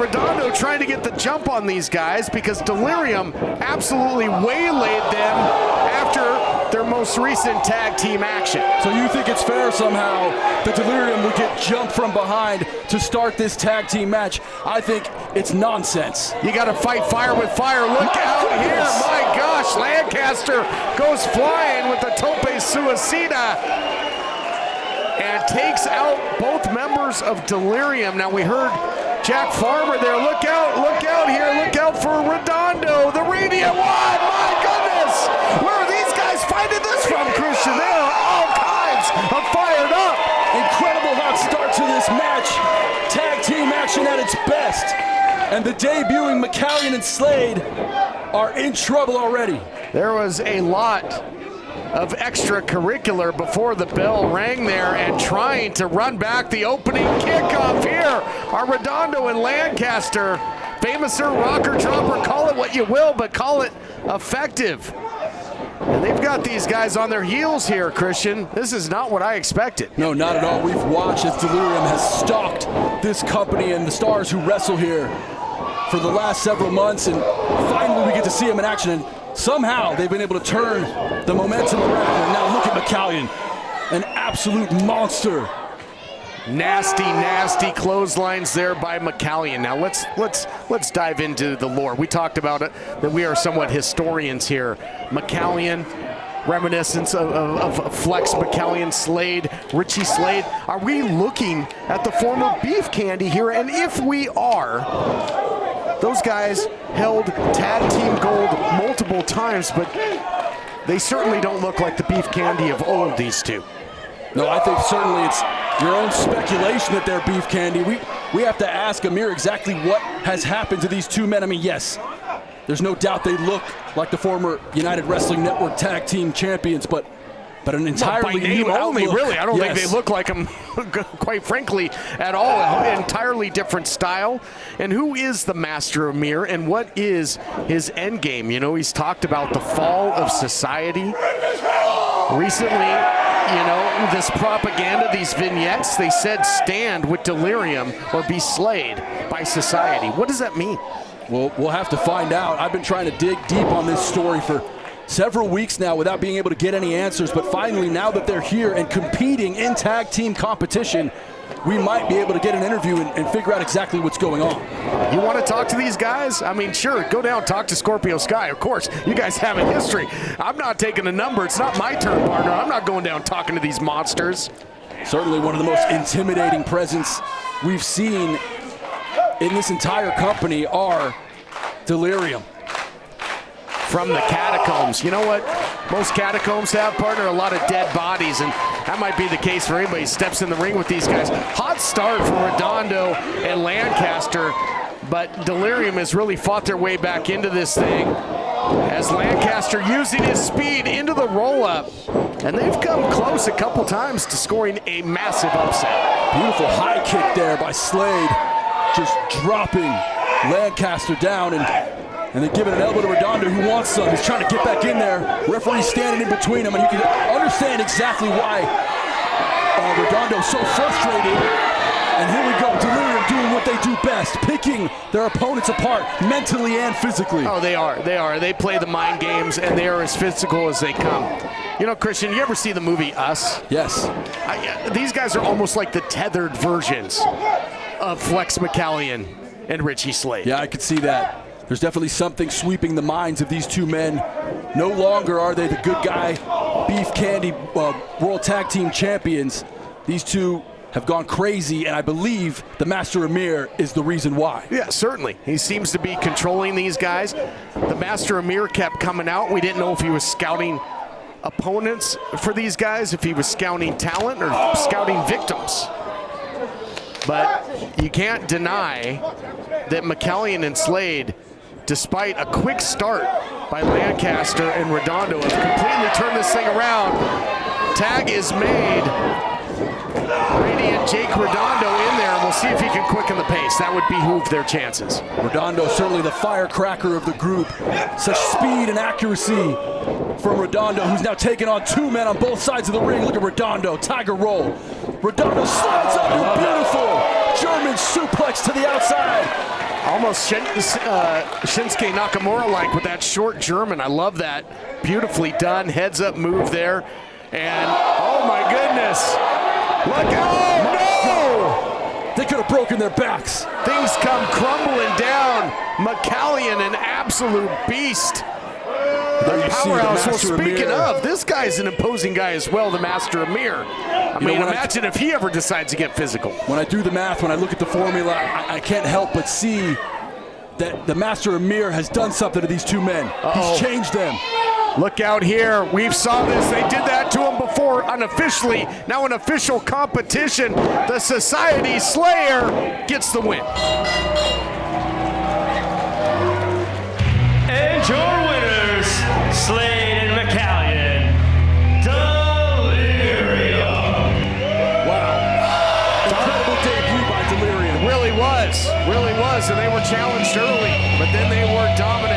Redondo trying to get the jump on these guys because Delirium absolutely waylaid them after their most recent tag team action. So you think it's fair somehow that Delirium would get jumped from behind to start this tag team match? I think it's nonsense. You got to fight fire with fire. Look out here. My gosh, Lancaster goes flying with the tope suicida and takes out both members of Delirium. Now we heard Jack Farmer there. Look out here. Look out for Redondo, the Radiant One. My goodness. Where are these guys finding this from, Christian? They are all kinds of fired up. Incredible hot start to this match. Tag team action at its best. And the debuting McCALLION and SLADE are in trouble already. There was a lot of extracurricular before the bell rang there, and trying to run back the opening kickoff here are Redondo and Lancaster. Famouser, rocker, dropper, call it what you will, but call it effective. And they've got these guys on their heels here, Christian. This is not what I expected. No, not at all. We've watched as Delirium has stalked this company and the stars who wrestle here for the last several months, and finally we get to see them in action, and somehow they've been able to turn the momentum around. And now look at McCALLION, an absolute monster. Nasty clotheslines there by McCALLION. Now let's dive into the lore. We talked about it, that we are somewhat historians here. McCALLION, reminiscence of Flex McCALLION, SLADE, Richie SLADE. Are we looking at the former Beef Candy here? And if we are, those guys held tag team gold multiple times, but they certainly don't look like the Beef Candy of old, these two. No, I think certainly it's your own speculation that they're Beef Candy. We have to ask Amir exactly what has happened to these two men. I mean, yes, there's no doubt they look like the former United Wrestling Network tag team champions, but an entirely by name new only, outlook. really. I don't think Yes. they look like them, quite frankly, at all. An entirely different style. And who is the Master Amir, and what is his end game? You know, he's talked about the fall of society. Recently, you know, this propaganda, these vignettes, they said stand with Delirium or be slayed by society. What does that mean? Well, we'll have to find out. I've been trying to dig deep on this story for several weeks now without being able to get any answers, but finally, now that they're here and competing in tag team competition, we might be able to get an interview and figure out exactly what's going on. You want to talk to these guys? I mean, sure, go down, talk to Scorpio Sky. Of course, you guys have a history. I'm not taking a number. It's not my turn, partner. I'm not going down talking to these monsters. Certainly one of the most intimidating presence we've seen in this entire company are Delirium. From the catacombs. You know what most catacombs have, partner? A lot of dead bodies, and that might be the case for anybody who steps in the ring with these guys. Hot start for Redondo and Lancaster, but Delirium has really fought their way back into this thing as Lancaster using his speed into the roll-up, and they've come close a couple times to scoring a massive upset. Beautiful high kick there by SLADE, just dropping Lancaster down, and they give it an elbow to Redondo, who wants some. He's trying to get back in there. Referee standing in between them, and you can understand exactly why Redondo's so frustrated. And here we go, Delirium doing what they do best, picking their opponents apart mentally and physically. Oh, they are. They play the mind games, and they are as physical as they come. You know, Christian, you ever see the movie Us? Yes. These guys are almost like the tethered versions of Flex McCALLION and Richie SLADE. Yeah, I could see that. There's definitely something sweeping the minds of these two men. No longer are they the good guy, Beef Candy World Tag Team Champions. These two have gone crazy, and I believe the Master Amir is the reason why. Yeah, certainly. He seems to be controlling these guys. The Master Amir kept coming out. We didn't know if he was scouting opponents for these guys, if he was scouting talent or scouting victims. But you can't deny that McCALLION and SLADE, despite a quick start by Lancaster and Redondo, have completely turned this thing around. Tag is made. Radiant Jake Redondo in there, and we'll see if he can quicken the pace. That would behoove their chances. Redondo, certainly the firecracker of the group. Such speed and accuracy from Redondo, who's now taking on two men on both sides of the ring. Look at Redondo, Tiger Roll. Redondo slides up, beautiful German German suplex to the outside. Almost Shinsuke Nakamura-like with that short German. I love that. Beautifully done. Heads up move there. And, oh my goodness. Look out. Oh, no! They could have broken their backs. Things come crumbling down. McCALLION, an absolute beast. The powerhouse. Well, speaking of, this guy's an imposing guy as well, the Master Amir. I mean, imagine if he ever decides to get physical. When I do the math, when I look at the formula, I can't help but see that the Master Amir has done something to these two men. He's changed them. Look out here. We've saw this. They did that to him before unofficially. Now an official competition. The Society Slayer gets the win. And your winners, Slade and McCALLION. Delirium. Wow. Incredible debut by Delirium. Really was. And they were challenged early, but then they were dominant.